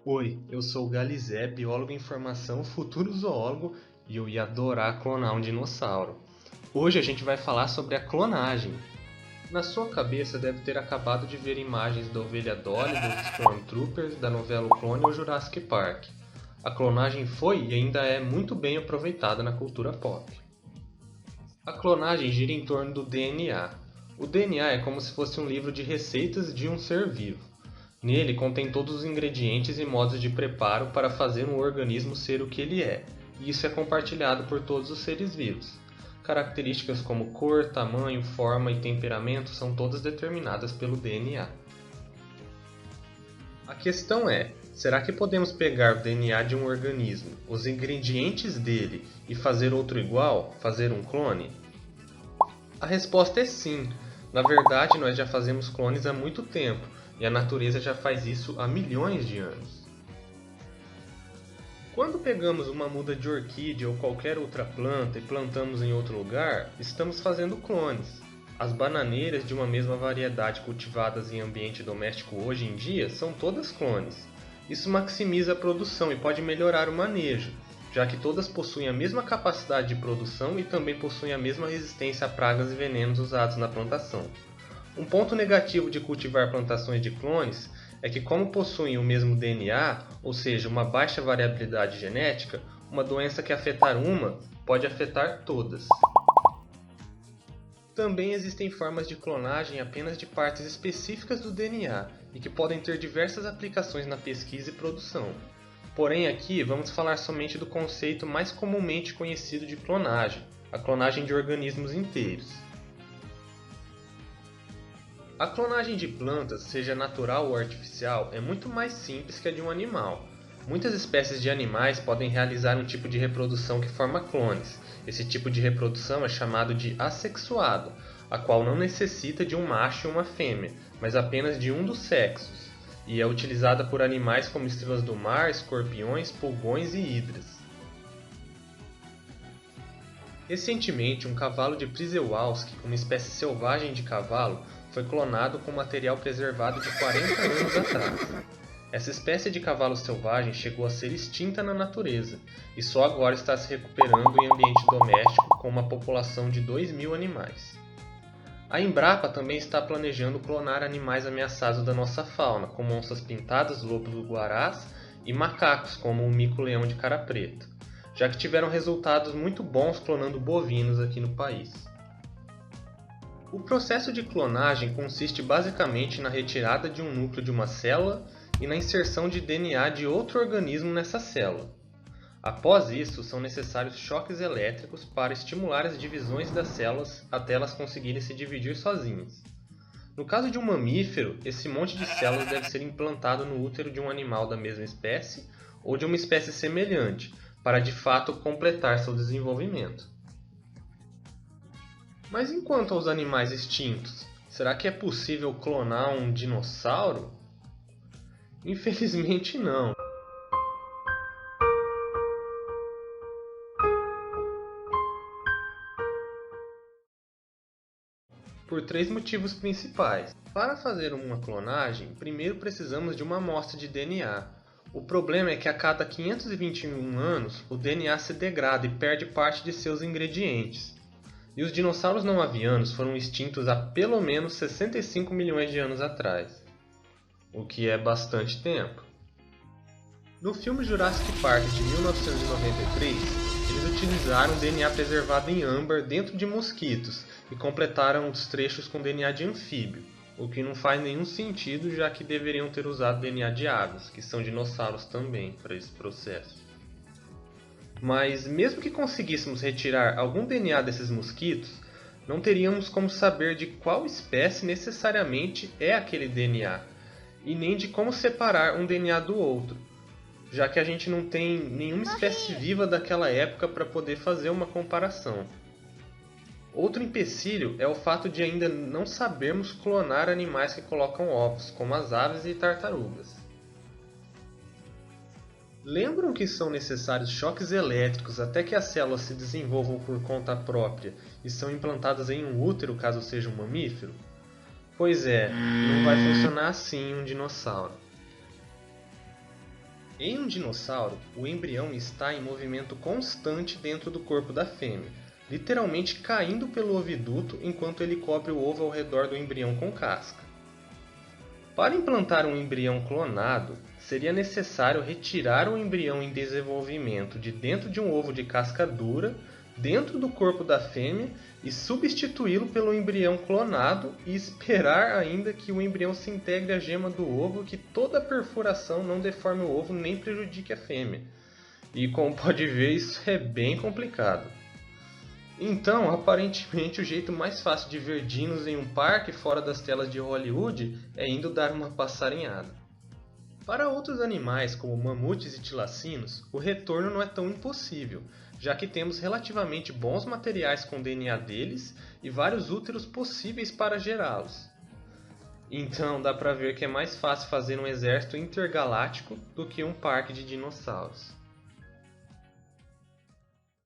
Oi, eu sou o Galizé, biólogo em formação, futuro zoólogo, e eu ia adorar clonar um dinossauro. Hoje a gente vai falar sobre a clonagem. Na sua cabeça deve ter acabado de ver imagens da ovelha Dolly, dos Stormtroopers, da novela O Clone ou Jurassic Park. A clonagem foi e ainda é muito bem aproveitada na cultura pop. A clonagem gira em torno do DNA. O DNA é como se fosse um livro de receitas de um ser vivo. Nele contém todos os ingredientes e modos de preparo para fazer um organismo ser o que ele é, e isso é compartilhado por todos os seres vivos. Características como cor, tamanho, forma e temperamento são todas determinadas pelo DNA. A questão é, será que podemos pegar o DNA de um organismo, os ingredientes dele, e fazer outro igual, fazer um clone? A resposta é sim. Na verdade, nós já fazemos clones há muito tempo, e a natureza já faz isso há milhões de anos. Quando pegamos uma muda de orquídea ou qualquer outra planta e plantamos em outro lugar, estamos fazendo clones. As bananeiras de uma mesma variedade cultivadas em ambiente doméstico hoje em dia são todas clones. Isso maximiza a produção e pode melhorar o manejo, já que todas possuem a mesma capacidade de produção e também possuem a mesma resistência a pragas e venenos usados na plantação. Um ponto negativo de cultivar plantações de clones é que, como possuem o mesmo DNA, ou seja, uma baixa variabilidade genética, uma doença que afetar uma pode afetar todas. Também existem formas de clonagem apenas de partes específicas do DNA e que podem ter diversas aplicações na pesquisa e produção. Porém, aqui vamos falar somente do conceito mais comumente conhecido de clonagem, a clonagem de organismos inteiros. A clonagem de plantas, seja natural ou artificial, é muito mais simples que a de um animal. Muitas espécies de animais podem realizar um tipo de reprodução que forma clones. Esse tipo de reprodução é chamado de assexuado, a qual não necessita de um macho e uma fêmea, mas apenas de um dos sexos, e é utilizada por animais como estrelas do mar, escorpiões, pulgões e hidras. Recentemente, um cavalo de Przewalski, uma espécie selvagem de cavalo, foi clonado com material preservado de 40 anos atrás. Essa espécie de cavalo selvagem chegou a ser extinta na natureza e só agora está se recuperando em ambiente doméstico com uma população de 2.000 animais. A Embrapa também está planejando clonar animais ameaçados da nossa fauna, como onças pintadas, lobos-guarás e macacos, como o mico-leão de cara preta, já que tiveram resultados muito bons clonando bovinos aqui no país. O processo de clonagem consiste basicamente na retirada de um núcleo de uma célula e na inserção de DNA de outro organismo nessa célula. Após isso, são necessários choques elétricos para estimular as divisões das células até elas conseguirem se dividir sozinhas. No caso de um mamífero, esse monte de células deve ser implantado no útero de um animal da mesma espécie ou de uma espécie semelhante, para de fato completar seu desenvolvimento. Mas enquanto aos animais extintos, será que é possível clonar um dinossauro? Infelizmente não. Por três motivos principais. Para fazer uma clonagem, primeiro precisamos de uma amostra de DNA. O problema é que a cada 521 anos, o DNA se degrada e perde parte de seus ingredientes. E os dinossauros não avianos foram extintos há pelo menos 65 milhões de anos atrás, o que é bastante tempo. No filme Jurassic Park de 1993, eles utilizaram DNA preservado em âmbar dentro de mosquitos e completaram os trechos com DNA de anfíbio, o que não faz nenhum sentido, já que deveriam ter usado DNA de aves, que são dinossauros também, para esse processo. Mas mesmo que conseguíssemos retirar algum DNA desses mosquitos, não teríamos como saber de qual espécie necessariamente é aquele DNA, e nem de como separar um DNA do outro, já que a gente não tem nenhuma espécie viva daquela época para poder fazer uma comparação. Outro empecilho é o fato de ainda não sabermos clonar animais que colocam ovos, como as aves e tartarugas. Lembram que são necessários choques elétricos até que as células se desenvolvam por conta própria e são implantadas em um útero caso seja um mamífero? Pois é, não vai funcionar assim em um dinossauro. Em um dinossauro, o embrião está em movimento constante dentro do corpo da fêmea, literalmente caindo pelo oviduto enquanto ele cobre o ovo ao redor do embrião com casca. Para implantar um embrião clonado, seria necessário retirar o embrião em desenvolvimento de dentro de um ovo de casca dura, dentro do corpo da fêmea, e substituí-lo pelo embrião clonado e esperar ainda que o embrião se integre à gema do ovo, que toda perfuração não deforme o ovo nem prejudique a fêmea. E como pode ver, isso é bem complicado. Então, aparentemente, o jeito mais fácil de ver dinos em um parque fora das telas de Hollywood é indo dar uma passarinhada. Para outros animais, como mamutes e tilacinos, o retorno não é tão impossível, já que temos relativamente bons materiais com DNA deles e vários úteros possíveis para gerá-los. Então, dá para ver que é mais fácil fazer um exército intergaláctico do que um parque de dinossauros.